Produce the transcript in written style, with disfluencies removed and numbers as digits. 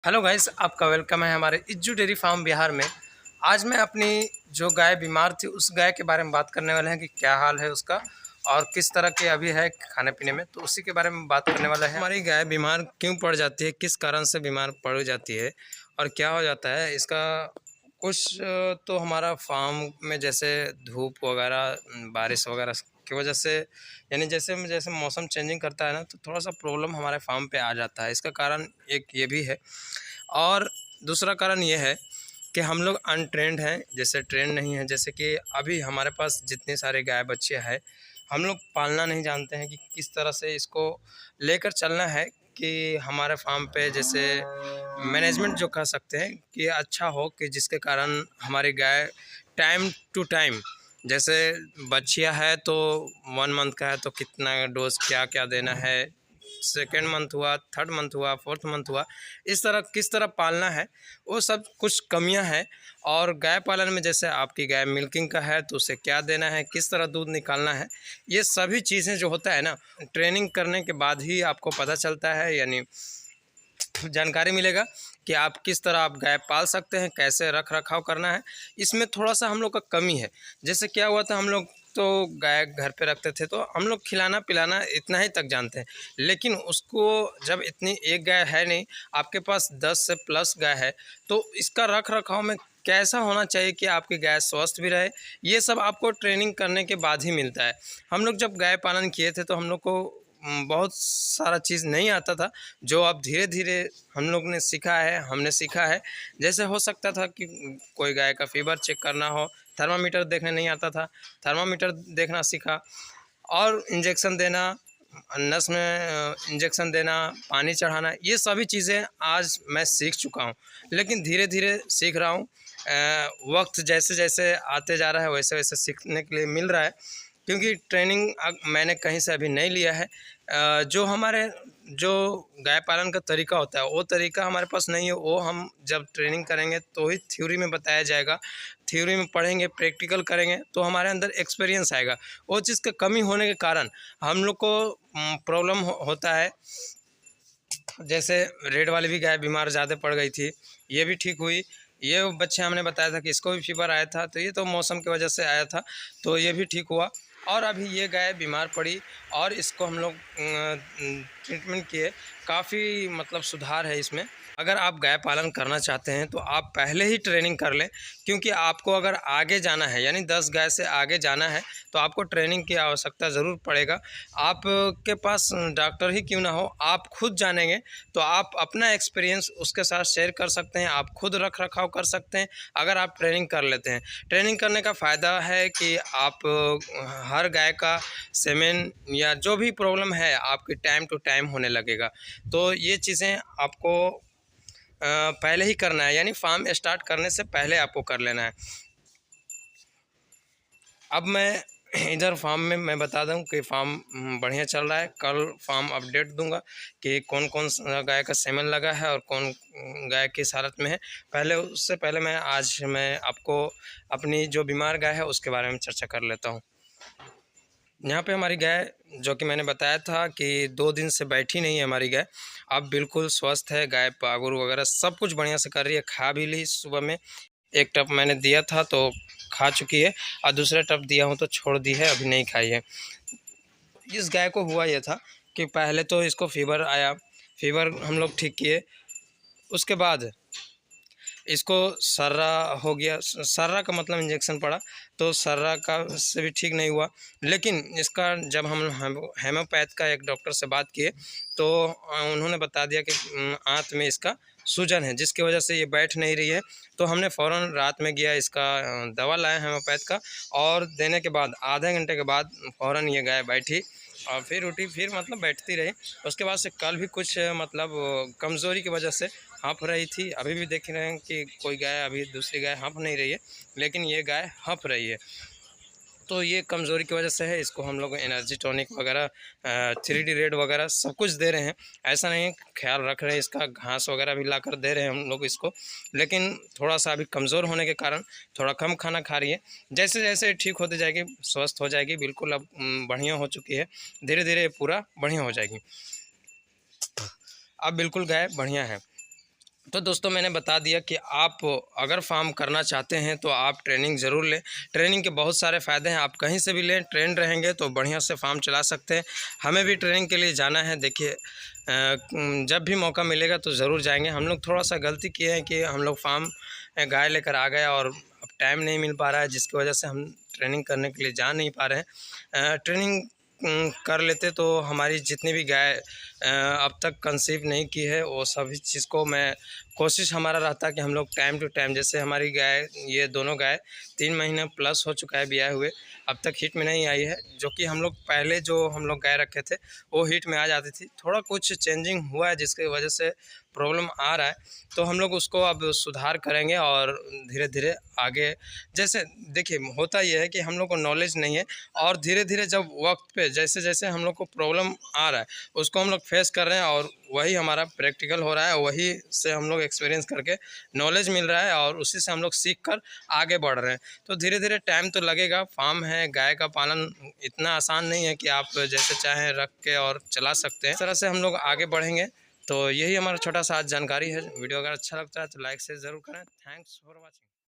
Hello guys, आपका welcome है हमारे इज्जू डेयरी फार्म बिहार में। आज मैं अपनी जो गाय बीमार थी उस गाय के बारे में बात करने वाले हैं कि क्या हाल है उसका और किस तरह के अभी है खाने पीने में, तो उसी के बारे में बात करने वाला है। हमारी गाय बीमार क्यों पड़ जाती है, किस कारण से बीमार पड़ जाती है और क्या हो जाता है इसका। कुछ तो हमारा फार्म में जैसे धूप वगैरह, बारिश वगैरह की वजह से, यानी जैसे जैसे मौसम चेंजिंग करता है ना, तो थोड़ा सा प्रॉब्लम हमारे फार्म पे आ जाता है। इसका कारण एक ये भी है और दूसरा कारण ये है कि हम लोग अनट्रेंड हैं, जैसे ट्रेंड नहीं है। जैसे कि अभी हमारे पास जितने सारे गाय बच्चे हैं, हम लोग पालना नहीं जानते हैं कि किस तरह से इसको लेकर चलना है कि हमारे फार्म पे जैसे मैनेजमेंट जो कह सकते हैं कि अच्छा हो, कि जिसके कारण हमारी गाय टाइम टू टाइम, जैसे बच्चियां है तो 1 मंथ का है तो कितना डोज क्या क्या देना है, सेकेंड मंथ हुआ, थर्ड मंथ हुआ, फोर्थ मंथ हुआ, इस तरह किस तरह पालना है, वो सब कुछ कमियां हैं। और गाय पालन में जैसे आपकी गाय मिल्किंग का है तो उसे क्या देना है, किस तरह दूध निकालना है, ये सभी चीज़ें जो होता है ना, ट्रेनिंग करने के बाद ही आपको पता चलता है, यानी जानकारी मिलेगा कि आप किस तरह आप गाय पाल सकते हैं, कैसे रख रखाव करना है। इसमें थोड़ा सा हम लोग का कमी है। जैसे क्या हुआ था, हम लोग तो गाय घर पे रखते थे तो हम लोग खिलाना पिलाना इतना ही तक जानते हैं, लेकिन उसको जब इतनी एक गाय है नहीं, आपके पास 10 से प्लस गाय है, तो इसका रख रखाव में कैसा होना चाहिए कि आपकी गाय स्वस्थ भी रहे, ये सब आपको ट्रेनिंग करने के बाद ही मिलता है। हम लोग जब गाय पालन किए थे तो हम लोग को बहुत सारा चीज़ नहीं आता था, जो अब धीरे धीरे हम लोग ने सीखा है, हमने सीखा है। जैसे हो सकता था कि कोई गाय का फीवर चेक करना हो, थर्मामीटर देखने नहीं आता था, थर्मामीटर देखना सीखा। और इंजेक्शन देना, नस में इंजेक्शन देना, पानी चढ़ाना, ये सभी चीज़ें आज मैं सीख चुका हूँ। लेकिन धीरे धीरे सीख रहा हूँ। वक्त जैसे जैसे आते जा रहा है वैसे वैसे सीखने के लिए मिल रहा है, क्योंकि ट्रेनिंग मैंने कहीं से अभी नहीं लिया है। जो हमारे जो गाय पालन का तरीका होता है वो तरीका हमारे पास नहीं है, वो हम जब ट्रेनिंग करेंगे तो ही थ्योरी में बताया जाएगा। थ्योरी में पढ़ेंगे, प्रैक्टिकल करेंगे तो हमारे अंदर एक्सपीरियंस आएगा। वो चीज़ का कमी होने के कारण हम लोग को प्रॉब्लम होता है। जैसे रेड वाली भी गाय बीमार ज़्यादा पड़ गई थी, ये भी ठीक हुई। ये बच्चे हमने बताया था कि इसको भी फीवर आया था, तो ये तो मौसम की वजह से आया था, तो ये भी ठीक हुआ। और अभी ये गाय बीमार पड़ी और इसको हम लोग ट्रीटमेंट किए, काफ़ी मतलब सुधार है इसमें। अगर आप गाय पालन करना चाहते हैं तो आप पहले ही ट्रेनिंग कर लें, क्योंकि आपको अगर आगे जाना है, यानी 10 गाय से आगे जाना है, तो आपको ट्रेनिंग की आवश्यकता ज़रूर पड़ेगा। आपके पास डॉक्टर ही क्यों ना हो, आप खुद जानेंगे तो आप अपना एक्सपीरियंस उसके साथ शेयर कर सकते हैं, आप खुद रख रखाव कर सकते हैं अगर आप ट्रेनिंग कर लेते हैं। ट्रेनिंग करने का फ़ायदा है कि आप हर गाय का सेमेन या जो भी प्रॉब्लम है आपकी टाइम टू टाइम होने लगेगा। तो ये चीज़ें आपको पहले ही करना है, यानी फार्म स्टार्ट करने से पहले आपको कर लेना है। अब मैं इधर फार्म में मैं बता दूं कि फार्म बढ़िया चल रहा है। कल फार्म अपडेट दूंगा कि कौन कौन सा गाय का सेमन लगा है और कौन गाय किस हालत में है। पहले उससे पहले मैं आपको अपनी जो बीमार गाय है उसके बारे में चर्चा कर लेता हूँ। यहाँ पे हमारी गाय, जो कि मैंने बताया था कि 2 दिन से बैठी नहीं है हमारी गाय, अब बिल्कुल स्वस्थ है। गाय पागुर वगैरह सब कुछ बढ़िया से कर रही है, खा भी ली सुबह में। एक टप मैंने दिया था तो खा चुकी है और दूसरा टप दिया हूँ तो छोड़ दी है, अभी नहीं खाई है। इस गाय को हुआ यह था कि पहले तो इसको फीवर आया, फीवर हम लोग ठीक किए, उसके बाद इसको सर्रा हो गया। सर्रा का मतलब इंजेक्शन पड़ा, तो सर्रा का से भी ठीक नहीं हुआ। लेकिन इसका जब हम हेमोपैथ का एक डॉक्टर से बात किए तो उन्होंने बता दिया कि आंत में इसका सूजन है, जिसकी वजह से ये बैठ नहीं रही है। तो हमने फ़ौरन रात में गया, इसका दवा लाया हेमोपैथ का, और देने के बाद आधे घंटे के बाद फ़ौरन ये गाय बैठी और फिर उठी, फिर मतलब बैठती रही। उसके बाद से कल भी कुछ मतलब कमज़ोरी की वजह से हाँफ रही थी। अभी भी देख रहे हैं कि कोई गाय, अभी दूसरी गाय हाँफ नहीं रही है, लेकिन ये गाय हाँफ रही है। तो ये कमज़ोरी की वजह से है। इसको हम लोग एनर्जी टॉनिक वगैरह, 3D रेड वगैरह सब कुछ दे रहे हैं। ऐसा नहीं है, ख्याल रख रहे हैं, इसका घास वगैरह भी लाकर दे रहे हैं हम लोग इसको। लेकिन थोड़ा सा अभी कमज़ोर होने के कारण थोड़ा कम खाना खा रही है। जैसे जैसे ठीक होती जाएगी, स्वस्थ हो जाएगी, बिल्कुल अब बढ़िया हो चुकी है। धीरे धीरे पूरा बढ़िया हो जाएगी। अब बिल्कुल गाय बढ़िया है। तो दोस्तों मैंने बता दिया कि आप अगर फार्म करना चाहते हैं तो आप ट्रेनिंग ज़रूर लें। ट्रेनिंग के बहुत सारे फ़ायदे हैं, आप कहीं से भी लें, ट्रेंड रहेंगे तो बढ़िया से फार्म चला सकते हैं। हमें भी ट्रेनिंग के लिए जाना है। देखिए जब भी मौका मिलेगा तो ज़रूर जाएंगे। हम लोग थोड़ा सा गलती किए हैं कि हम लोग फार्म गाय लेकर आ गए और अब टाइम नहीं मिल पा रहा है, जिसकी वजह से हम ट्रेनिंग करने के लिए जा नहीं पा रहे हैं। ट्रेनिंग कर लेते तो हमारी जितनी भी गाय अब तक कंसीव नहीं की है वो सभी चीज़ को मैं कोशिश हमारा रहता कि हम लोग टाइम टू टाइम, जैसे हमारी गाय, ये दोनों गाय 3 महीने प्लस हो चुका है ब्याए हुए, अब तक हीट में नहीं आई है। जो कि हम लोग पहले जो हम लोग गाय रखे थे वो हीट में आ जाती थी। थोड़ा कुछ चेंजिंग हुआ है जिसकी वजह से प्रॉब्लम आ रहा है, तो हम लोग उसको अब सुधार करेंगे और धीरे धीरे आगे। जैसे देखिए होता यह है कि हम लोग को नॉलेज नहीं है और धीरे धीरे जब वक्त पे जैसे जैसे हम लोग को प्रॉब्लम आ रहा है उसको हम लोग फेस कर रहे हैं और वही हमारा प्रैक्टिकल हो रहा है, वही से हम लोग एक्सपीरियंस करके नॉलेज मिल रहा है और उसी से हम लोग सीख कर आगे बढ़ रहे हैं। तो धीरे धीरे टाइम तो लगेगा। फार्म है, गाय का पालन इतना आसान नहीं है कि आप जैसे चाहें रख के और चला सकते हैं। इस तरह से हम लोग आगे बढ़ेंगे। तो यही हमारा छोटा सा आज जानकारी है। वीडियो अगर अच्छा लगता है तो लाइक से ज़रूर करें। Thanks for watching.